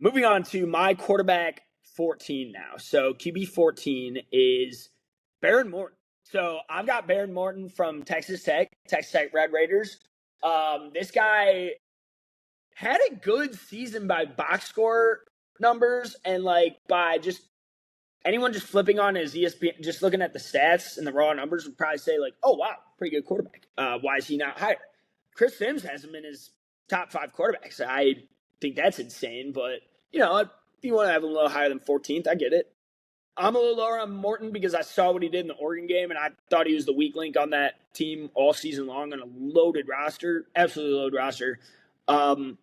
Moving on to my quarterback 14 now. So QB 14 is Behren Morton. So I've got Behren Morton from Texas Tech Red Raiders. This guy had a good season by box score numbers and by just anyone just flipping on his ESPN, just looking at the stats and the raw numbers would probably say oh wow, pretty good quarterback. Why is he not higher? Chris Sims has him in his top 5 quarterbacks. I think that's insane, but if you want to have him a little higher than 14th, I get it. I'm a little lower on Morton because I saw what he did in the Oregon game, and I thought he was the weak link on that team all season long on a loaded roster, absolutely loaded roster. Checking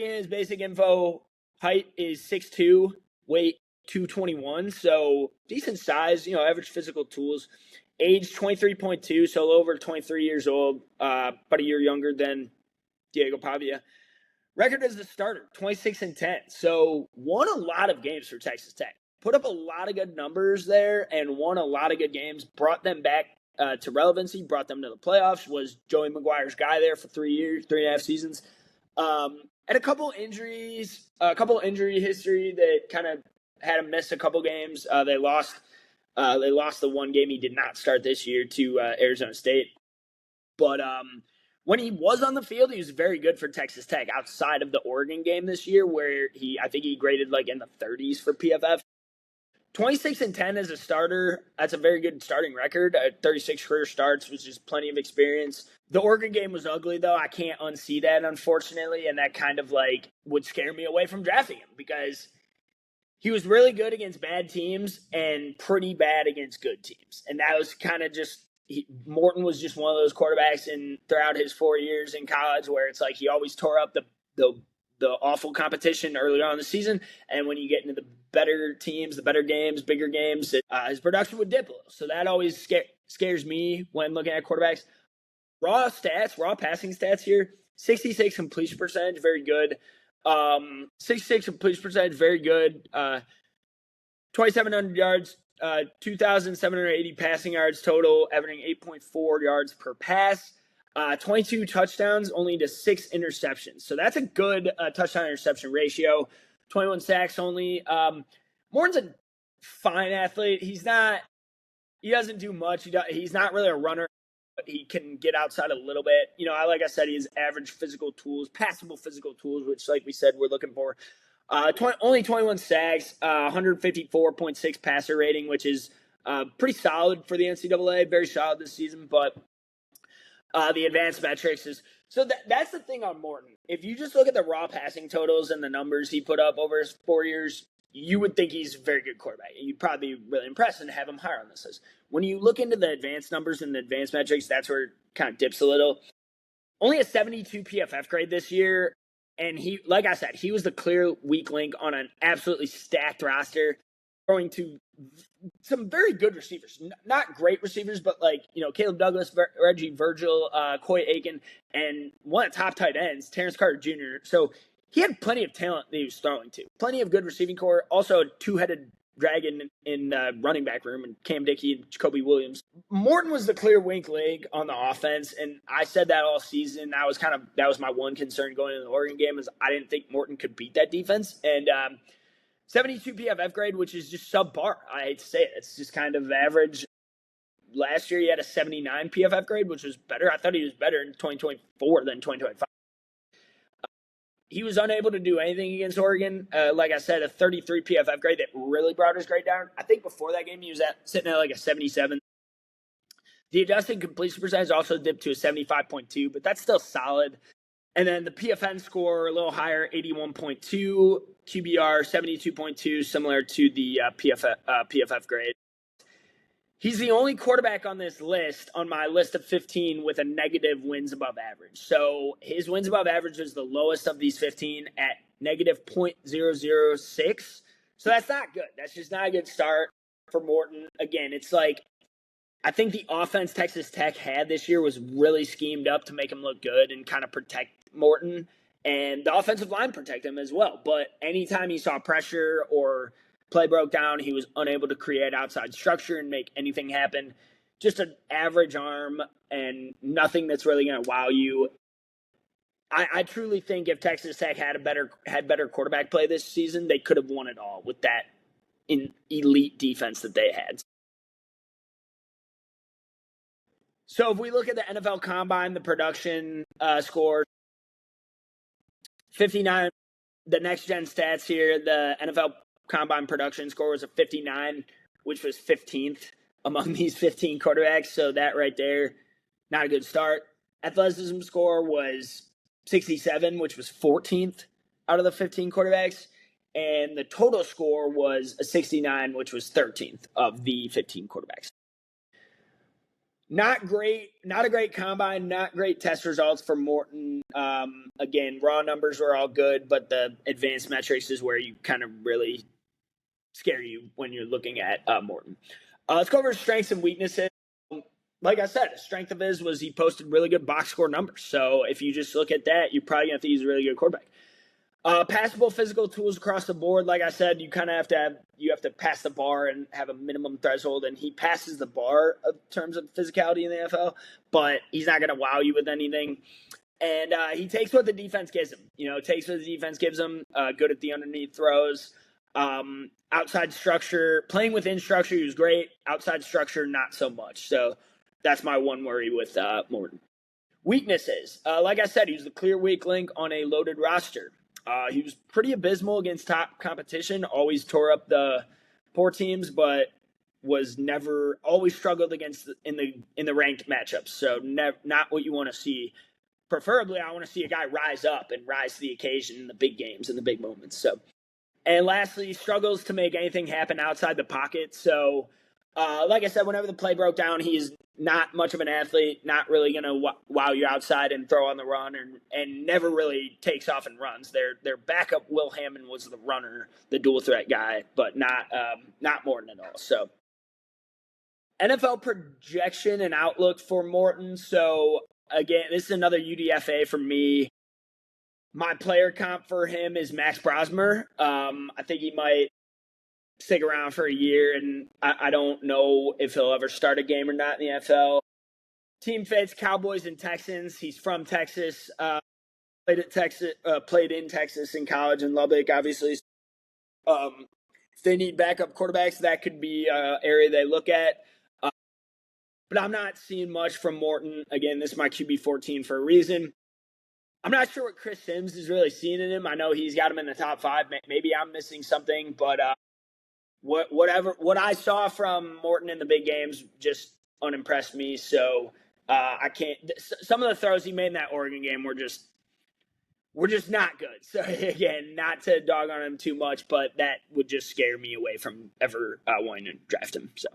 in his basic info, height is 6'2", weight 221, so decent size, average physical tools. Age 23.2, so a little over 23 years old, about a year younger than Diego Pavia. Record as a starter, 26-10, so won a lot of games for Texas Tech. Put up a lot of good numbers there and won a lot of good games, brought them back to relevancy, brought them to the playoffs, was Joey McGuire's guy there for 3 years, 3.5 seasons. And a couple injury history that kind of had him miss a couple games. They lost the one game he did not start this year to Arizona State. But when he was on the field, he was very good for Texas Tech outside of the Oregon game this year, where I think he graded in the 30s for PFF. 26-10 as a starter, that's a very good starting record. 36 career starts, which is plenty of experience. The Oregon game was ugly, though. I can't unsee that, unfortunately, and that kind of would scare me away from drafting him because he was really good against bad teams and pretty bad against good teams. And that was kind of just Morton was just one of those quarterbacks throughout his 4 years in college where it's he always tore up the awful competition earlier on in the season, and when you get into the better teams, the better games, bigger games, his production would dip a little. So that always scares me when looking at quarterbacks. Raw passing stats here: 66 completion percentage, very good. 66 completion percentage, very good. 2,700 yards, 2,780 passing yards total, averaging 8.4 yards per pass. 22 touchdowns, only to 6 interceptions. So that's a good touchdown interception ratio. 21 sacks only. Morton's a fine athlete. He doesn't do much. He's not really a runner. But he can get outside a little bit. Like I said, he has average physical tools, passable physical tools, which, like we said, we're looking for. Only 21 sacks, 154.6 passer rating, which is pretty solid for the NCAA. Very solid this season, but the advanced metrics is so that's the thing on Morton. If you just look at the raw passing totals and the numbers he put up over his 4 years, you would think he's a very good quarterback. You'd probably be really impressed and have him higher on this list. When you look into the advanced numbers and the advanced metrics, that's where it kind of dips a little. Only a 72 PFF grade this year, and he, like I said, he was the clear weak link on an absolutely stacked roster, throwing to some very good receivers. Not great receivers, but Caleb Douglas, Reggie Virgil, Coy Aiken, and one of the top tight ends, Terrence Carter Jr. So he had plenty of talent that he was throwing to. Plenty of good receiving core. Also a two-headed dragon in running back room, and Cam Dickey and Jacoby Williams. Morton was the clear weak link on the offense, and I said that all season. That was my one concern going into the Oregon game, is I didn't think Morton could beat that defense. And 72 PFF grade, which is just subpar. I hate to say it. It's just kind of average. Last year, he had a 79 PFF grade, which was better. I thought he was better in 2024 than 2025. He was unable to do anything against Oregon. Like I said, a 33 PFF grade that really brought his grade down. I think before that game, he was sitting at a 77. The adjusted completion percentage also dipped to a 75.2, but that's still solid. And then the PFN score a little higher, 81.2, QBR 72.2, similar to the PFF grade. He's the only quarterback on this list, on my list of 15, with a negative wins above average. So his wins above average was the lowest of these 15 at negative 0.006. So that's not good. That's just not a good start for Morton. Again, it's I think the offense Texas Tech had this year was really schemed up to make him look good and kind of protect Morton. And the offensive line protect him as well. But anytime he saw pressure or play broke down, he was unable to create outside structure and make anything happen. Just an average arm and nothing that's really going to wow you. I truly think if Texas Tech had better quarterback play this season, they could have won it all with that elite defense that they had. So if we look at the NFL Combine, the production score, 59. The next gen stats here, the NFL Combine production score was a 59, which was 15th among these 15 quarterbacks. So that right there, not a good start. Athleticism score was 67, which was 14th out of the 15 quarterbacks. And the total score was a 69, which was 13th of the 15 quarterbacks. Not great, not a great combine, not great test results for Morton. Again, raw numbers were all good, but the advanced metrics is where you kind of really scare you when you're looking at Morton. Let's go over strengths and weaknesses. Like I said, the strength of his was he posted really good box score numbers. So if you just look at that, you're probably going to think he's a really good quarterback. Passable physical tools across the board. Like I said, you kind of have to pass the bar and have a minimum threshold, and he passes the bar in terms of physicality in the NFL, but he's not going to wow you with anything. And he takes what the defense gives him. Takes what the defense gives him. Good at the underneath throws. Outside structure, playing within structure, he was great. Outside structure, not so much. So that's my one worry with Morton. Weaknesses. Like I said, he was the clear weak link on a loaded roster. He was pretty abysmal against top competition, always tore up the poor teams, but was never always struggled against in the ranked matchups. So not what you want to see. Preferably, I want to see a guy rise up and rise to the occasion in the big games and the big moments. So, and lastly, struggles to make anything happen outside the pocket. So, like I said, whenever the play broke down, he's not much of an athlete, not really going to wow you outside and throw on the run, and never really takes off and runs. Their backup, Will Hammond, was the runner, the dual threat guy, but not Morton at all. So NFL projection and outlook for Morton. So again, this is another UDFA for me. My player comp for him is Max Brosmer. I think he might stick around for a year, and I don't know if he'll ever start a game or not in the NFL. Team fits Cowboys and Texans. He's from Texas. Played in Texas in college in Lubbock, obviously. If they need backup quarterbacks, that could be an area they look at. But I'm not seeing much from Morton. Again, this is my QB 14 for a reason. I'm not sure what Chris Sims is really seeing in him. I know he's got him in the top 5. Maybe I'm missing something, but what I saw from Morton in the big games just unimpressed me. So I can't. Some of the throws he made in that Oregon game were just not good. So again, not to dog on him too much, but that would just scare me away from ever wanting to draft him. So.